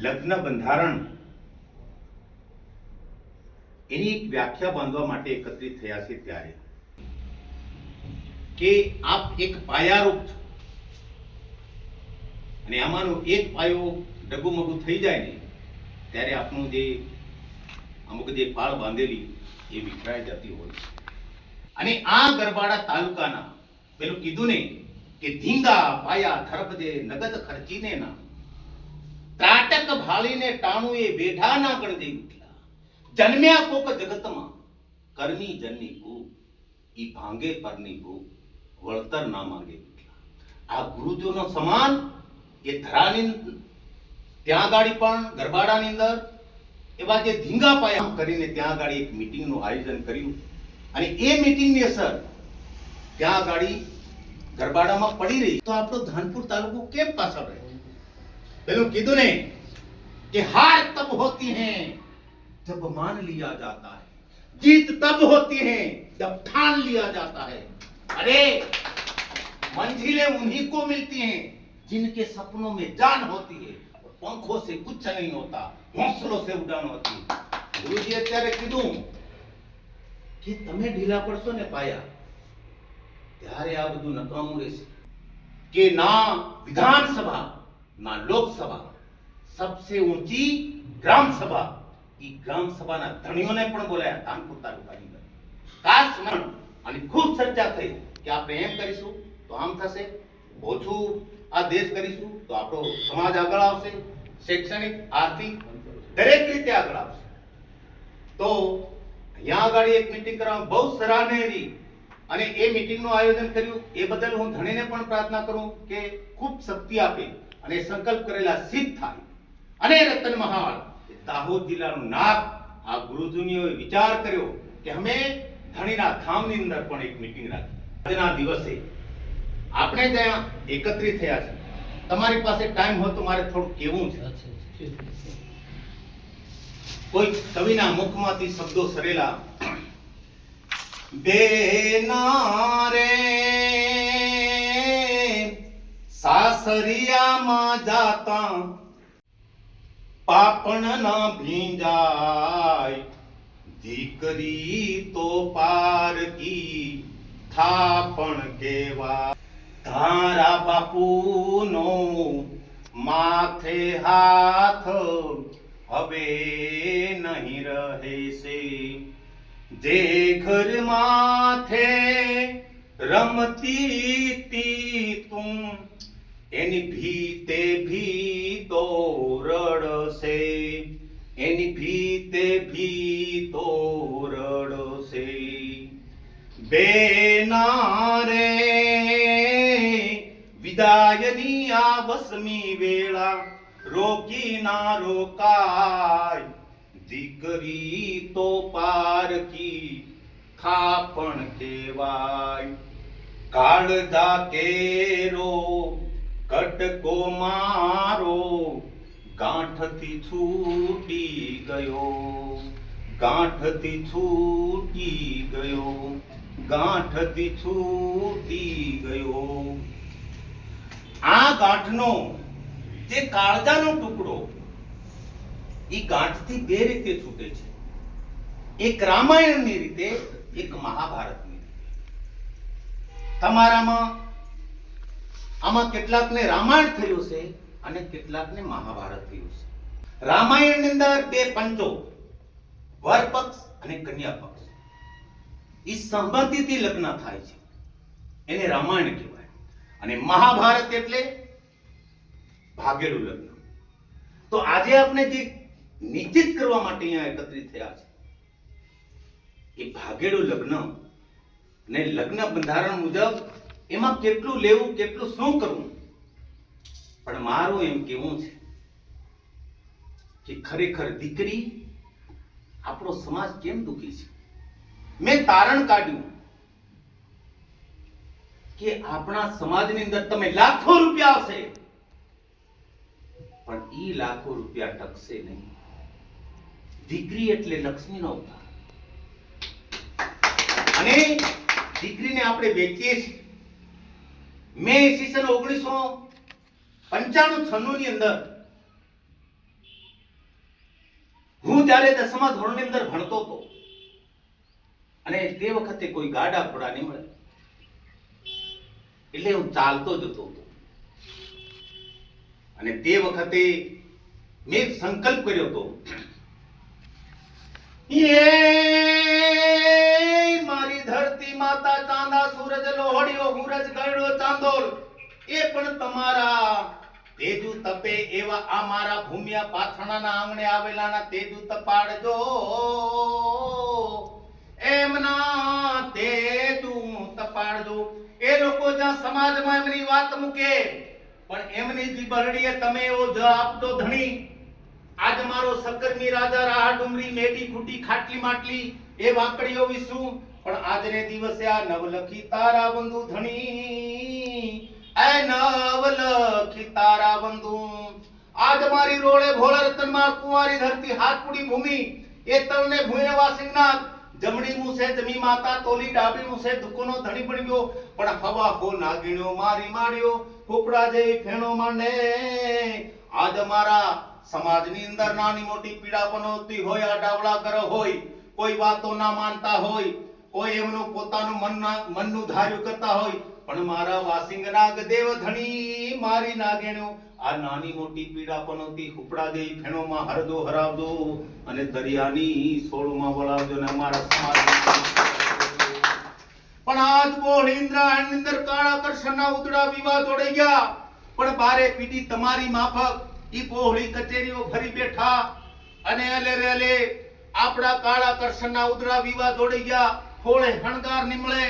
લગ્ન બંધારણ એની એક વ્યાખ્યા બાંધવા માટે એકત્રિત થયા છે ત્યારે કે આપ એક પાયારૂપ છો અને આમાંનો એક પાયો ડગુમગુ થઈ જાય ને ત્યારે આપનું જે અમુક જે પાળ બાંધેલી એ વિખરાઈ જતી હોય છે. અને આ ગરબાડા તાલુકાના પેલું કીધું ને કે ધીંગા પાયા ધરપદે નગદ ખર્ચીને ના ત્રાટક ભાળીને ટાણું એ બેઠા ના ગણદે ઉઠલા જન્મ્યા કોક જગતમાં કરની જનની ભૂ ઈ ભાંગે પરની ભૂ વળતર ના માંગે ઉઠલા. આ ગુરુજીનો સમાન એ ધરાની ત્યાં ગાડી પણ ગરબાડાની અંદર એવા જે ધીંગા પાયા કરીને ત્યાં ગાડી એક મીટિંગનું આયોજન કર્યું અને એ મીટિંગની અસર ત્યાં ગાડી ગરબાડામાં પડી રહી તો આપણો ધાનપુર તાલુકો કેમ પાછળ રહ્યો? પેલું કીધું ને कि हार तब होती है जब मान लिया जाता है, जीत तब होती है जब ठान लिया जाता है. अरे मंजिलें उन्हीं को मिलती हैं जिनके सपनों में जान होती है, पंखों से कुछ नहीं होता, हौसलों से उड़ान होती है. गुरुजी અત્યારે કીધું કે તમે ઢીલા પડશો ને પાયા ત્યારે આ બધું નકામું રહેશે. કે ના વિધાનસભા ના લોકસભા, सबसे ऊंची ग्राम सभा, ई ग्राम सभा ना धणियोने पण बोलाया ધાનપુર તાલુકાની અંદર. ખાસ સ્મરણ અને ખૂબ ચર્ચા થઈ કે આપણે એમ કરીશું તો આમ થશે, ઓછું આ દેશ કરીશું તો આપણો સમાજ આગળ આવશે, શૈક્ષણિક આર્થિક દરેક રીતે આગળ આવશે. તો અહીંયા આગળ એક મીટિંગ કરવામાં બહુ સરાહનીય અને એ મીટિંગનું આયોજન કર્યું એ બદલ હું ધણીને પણ પ્રાર્થના કરું કે ખૂબ શક્તિ આપે અને સંકલ્પ કરેલા સિદ્ધ થાય. અને રતન મહાલ દાહોદ જિલ્લાનું નાક આ ગુરુજનોએ વિચાર કર્યો કે અમે ધણીના ધામની અંદર પણ એક મીટિંગ રાખી. આજના દિવસે આપણે ત્યાં એકત્રિત થયા છે. તમારી પાસે ટાઈમ હોય તો મારે થોડું કહેવું છે. કોઈ કવિના મુખમાંથી શબ્દો સરેલા બેના રે સાસરિયામાં જાતા પાપણ ના ભીંજાય, દીકરી તો પારકી થાપણ કેવા. તારા બાપુનો માથે હાથ હવે નહીં રહે છે, જે ઘર માથે રમતી તી તું એની ભીતે ભીતો રડશે, એની ભીતે ભીતો રડશે. બેના રે વિદાયની આ વસમી વેળા રોકી ના રોકાય, દીકરી તો પારકી ખાપણ કેવાય. કાળજા કેરો કટકો મારો ગાંઠથી છૂટી ગયો, ગાંઠથી છૂટી ગયો, ગાંઠથી છૂટી ગયો. આ ગાંઠનો જે કાળજાનો ટુકડો એ ગાંઠથી બે રીતે છૂટે છે, એક રામાયણની રીતે, એક મહાભારતની રીતે. તમારામાં આમાં કેટલાકને રામાયણ થયું છે અને કેટલાકને મહાભારત થયું છે. રામાયણની અંદર બે પંચો, વર પક્ષ અને કન્યા પક્ષ, એ સંબંધીથી લગ્ન થાય છે, એને રામાયણ કહેવાય. અને મહાભારત એટલે ભાગેલું લગ્ન. તો આજે આપણે જે નિશ્ચિત કરવા માટે અહીંયા એકત્રિત થયા છે એ ભાગેલું લગ્ન અને લગ્ન બંધારણ મુજબ એમાં કેટલું લેવું, કેટલું શું કરવું. પણ મારું એમ કેવું છે કે ખરેખર દીકરી આપણો સમાજ કેમ દુખી છે. મેં તારણ કાઢ્યું કે આપણા સમાજની અંદર તમે લાખો રૂપિયા આવશે પણ ઈ લાખો રૂપિયા ટકશે નહીં. દીકરી એટલે લક્ષ્મીનો અવતાર અને દીકરીને આપણે વેચીએ છીએ. મેં ઈસવીસન 1995-96 ની અંદર જ્યારે 10મા ધોરણની અંદર ભણતો હતો અને તે વખતે કોઈ ગાડા ઘોડા નહીં મળે એટલે હું ચાલતો જતો હતો અને તે વખતે મેં એક સંકલ્પ કર્યો હતો, મારી ધરતી માતા ચાંદા સૂરજ લોહડીઓ હુરજ ગયડો ચાંદોલ એ પણ તમારા તેજુ તપે એવા આ મારા ભૂમિયા પાથરણાના આંગણે આવેલાના તેજુ તપાડજો, એમના તેજુ તપાડજો. એ લોકો જ્યાં સમાજમાં એમની વાત મૂકે પણ એમની જે બરડીએ તમે એવો જવાબ આપતો ધણી. આજ મારો સકરમી રાજા રાહ ડુમરી મેડી ખૂટી ખાટલી માટલી એ વાંકડીઓ વિશું પણ આજને દિવસે આ નવલખી તારા બંધુ ધણી, એ નવલખી તારા બંધુ. આજ મારી રોળે ભોળા રતનમાં કુંવારી ધરતી હાથપુડી ભૂમિ એ તળને ભૂઈને વાસિંગનાથ જમણી મુસે જમી માતા તોલી ડાબી મુસે દુકોનો ધણી પડી ગયો પણ હવા હો નાગીણ્યો મારી માડ્યો ફોફડા જેવી ફેણો માંડે. આજ મારા સમાજની અંદર નાની મોટી પીડા પનોતી હોય, આ ડાવડા ઘર હોય, કોઈ વાતો ના માનતા હોય, કોઈ એમનું પોતાનું મનનું ધાર્યું કરતા હોય પણ મારા વાસિંગના ગદેવ ધણી મારી નાગેણ્યો આ નાની મોટી પીડા પનોતી હુપડા જેવી ફેણોમાં હરદો હરાવજો અને દરિયાની સોળમાં વળાવજો ને અમારા સમાજ. પણ આજ બોળ ઇન્દ્રાયણ અંદર કાળા કરશનના ઉદડા વિવાદ જોડાઈ ગયા પણ બારે પીડી તમારી માફક ઈ પોહળી કચેરીઓ ફરી બેઠા અને અલે રેલે આપડા કાળા કરશનના ઉદડા વિવાદ જોડાઈ ગયા. ખોળે હણગાર નિમળે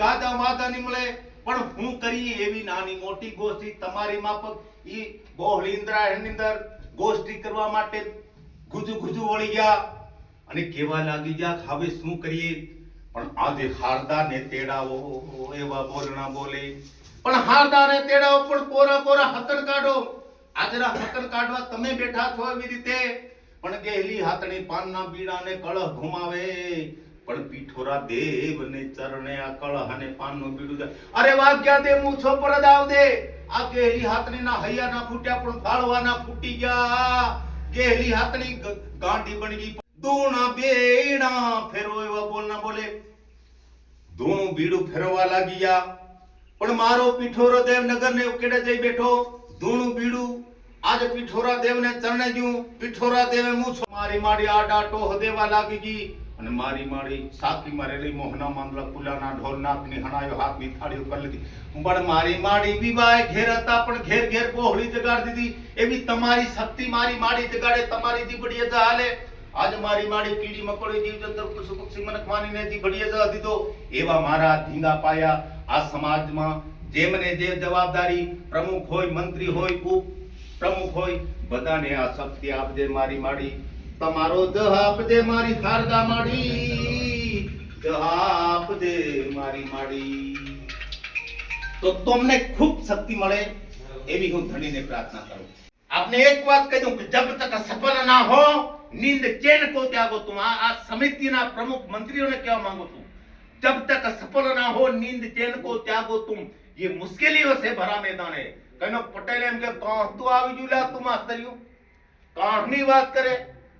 ગાદા માદા નિમળે પણ હું કરી એવી નાની મોટી ગોષ્ઠી તમારી માફક ઈ બોહળી ઇન્દ્રાયણ અંદર ગોષ્ઠી કરવા માટે ગુજુ ગુજુ વળી ગયા અને કેવા લાગી ગયા હવે શું કરીએ. પણ આજે હારદાને તેડાવો એવા બોલણા બોલે પણ હારદાને તેડાવો પણ કોરા કોરા હકન કાઢો. આજના હકન કાઢવા તમે બેઠા છો એવી રીતે પણ ગેહલી હાથણી પાનના બીડાને કળહ ઘુમાવે પણ પીઠોરા દેવને ચરણે આ કળહ અને પાનનું બીડું જાય. અરે વાગ્યા દે મૂછો પર દાવ દે. આ ગેહલી હાથણીના હૈયા ના ફૂટ્યા પણ ફાળવાના ફૂટી ગયા. ગેહલી હાથણી ગાંડી બની ગઈ. દૂણા બેડા ફેરો એવા બોલના બોલે દૂણું બીડું ફેરવા લાગી ગયા પણ મારો પીઠોરો દેવ નગર ને ઉકેડે જઈ બેઠો. ધૂણું બીડું આજ પીઠોરા દેવને ચરણે જ્યું. પીઠોરા દેવે મૂછો મારી માડી આડા ટોહ દેવા લાગી ગઈ અને મારી માડી સાકી મારેલી મોહના માંગલા કુલાના ઢોલ નાકની હણાયો હાથની થાળીઓ કરી લીધી. પણ મારી માડી વિવાય ઘેર હતા પણ ઘેર ઘેર પોહળી જગાડી દીધી. એવી તમારી શક્તિ મારી માડી જગાડે તમારી જીબડીએ હાલે. આજ મારી માડી કીડી મકોડી જીવ જંતર પશુ પક્ષી મનખવાનીને જીબડીએ જ દીધો. એવા મારા ધીંગા પાયા આ સમાજમાં જેમને જે જવાબદારી પ્રમુખ હોય મંત્રી હોય ઉપ પ્રમુખ હોય બધાને આ શક્તિ આપજે મારી માડી. તમારો જહ આપજે મારી હારદા માડી, જહ આપજે મારી માડી. તો તમને ખૂબ શક્તિ મળે એવી હું ધણીને પ્રાર્થના કરું. आपने एक बात कह दूं कि जब तक सफल ना हो नींद चैन को त्यागो. तुम आ समिति ना प्रमुख मंत्रियों ने क्या मांगो तुम जब तक सफल ना हो नींद चैन को त्यागो तुम. ये मुश्किलों से भरा मैदान है. कहनो पटेल एम के कहतु આવી જુલા તું માસ્તરીઓ કહાની વાત કરે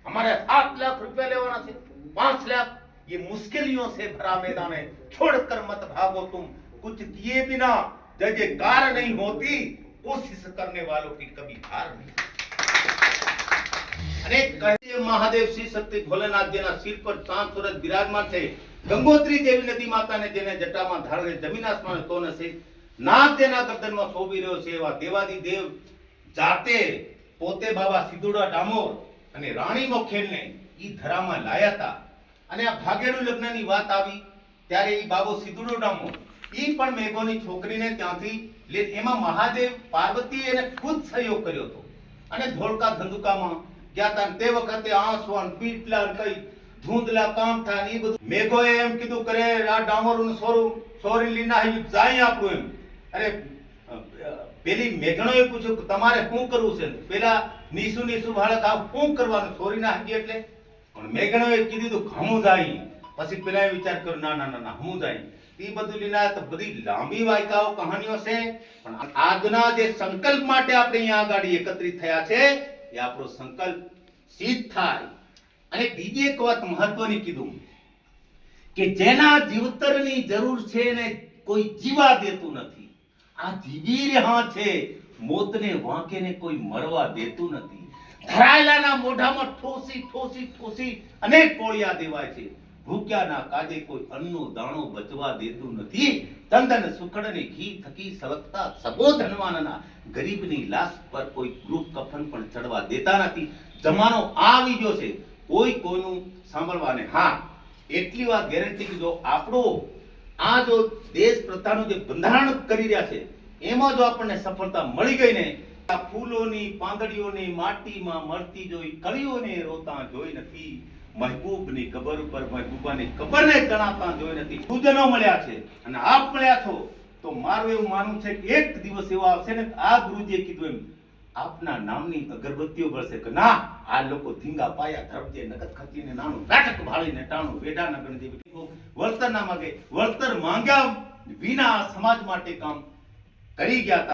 हमारे 7 लाख रुपए लेवाना છે 5 लाख. ये मुश्किलों से भरा मैदान है. छोड़कर मत भागो तुम. कुछ किए बिना जय कार नहीं होती. कोशिश करने वालों की कभी हार नहीं. अनेक कहते महादेव श्री शक्ति भोलेनाथ જેના સિર પર ચાંદ સૂરજ બિરાજમાન છે. ગંગોત્રી દેવી નદી માતાને જેને જટામાં ધારણ જમીન આસમાન તો નસે નાગ જેના ગર્દનમાં શોભી રહ્યો છે એવા દેવાદી દેવ જાતે પોતે બાબા સિદ્ધુડા ડામોર અને રાણી મોખેલને ઈ ધરામાં લાયા હતા. અને આ ભાગેડુ લગ્નની વાત આવી ત્યારે ઈ બાબો સિદ્ધુડો ડામોર ઈ પણ મેઘોની છોકરીને ત્યાંથી એમાં મહાદેવ પાર્વતી એને ખુદ સહયોગ કર્યો હતો અને ધોળકા ધંધુકામાં ગયા હતા. તે વખતે આંસવાન પીટલા કઈ ધૂંધલા કામ થાય ને એ બધું મેઘોએ એમ કીધું કરે આ ડામોરનું સોરી લીના આવી જાય આપણું એમ. અરે પેલી મેઘણોએ પૂછ્યું કે તમારે શું કરવું છે. પેલા નીસુ બાળક આ શું કરવાનું સોરી ના હકી એટલે પણ મેઘણોએ કીધું હમું જાય. પછી પેલા વિચાર કર્યો ના ના ના હમું જાય. એ બધું લીલા તો બધી લાંબી વાયકાઓ કહાનીઓ છે પણ આજના જે સંકલ્પ માટે આપણે અહીંયા આગળ એકત્રિત થયા છે એ આપણો સંકલ્પ સિદ્ધ થાય અને બીજી એક વાત મહત્વની કીધું કે જેના જીવતરની જરૂર છે ને કોઈ જીવા દેતું નથી. આ જીવી રહ્યા છે, મોતને વાંકે ને કોઈ મરવા દેતું નથી. ધરાયેલાના મોઢામાં ઠોસી ઠોસી ઠોસી અનેક કોળિયા દેવાય છે. ભૂખ્યાના કાજે કોઈ અન્નનો દાણો બચવા દેતું નથી. ચંદન સુખડને ઘી થકી સળગતા સબો ધનવાનના ગરીબની લાશ પર કોઈ ગૃહ કફન પણ ચડવા દેતા નથી. જમાનો આવી ગયો છે, કોઈ કોઈનું સાંભળવાને. હા, એટલી વાત ગેરંટી કે જો આપણો આ જો દેશ પ્રથાનું જે બંધારણ કરી રહ્યા છે એમાં જો આપણને સફળતા મળી ગઈ ને, આ ફૂલોની પાંદડીઓની માટીમાં મળતી જોઈ કળીઓને રોતા જોઈ નથી. મહેબૂબની કબર ઉપર મહેબૂબાની કબરને ચણાતા જોઈ નથી. પૂજનો મળ્યા છે અને આપ મળ્યા છો તો મારું એવું માનવું છે કે એક દિવસ એવો આવશે ને, આ ગુરુજીએ કીધું એમ આપના નામની અગરબત્તીઓ બળશે કે ના આ લોકો ધીંગા પાયા ધરપજે નગદ ખતીને નાનું નાટક ભાળીને ટાણું વેઢા નગર દેવી વળતર ના માંગે. વળતર માંગ્યા વિના સમાજ માટે કામ કરી ગયા હતા.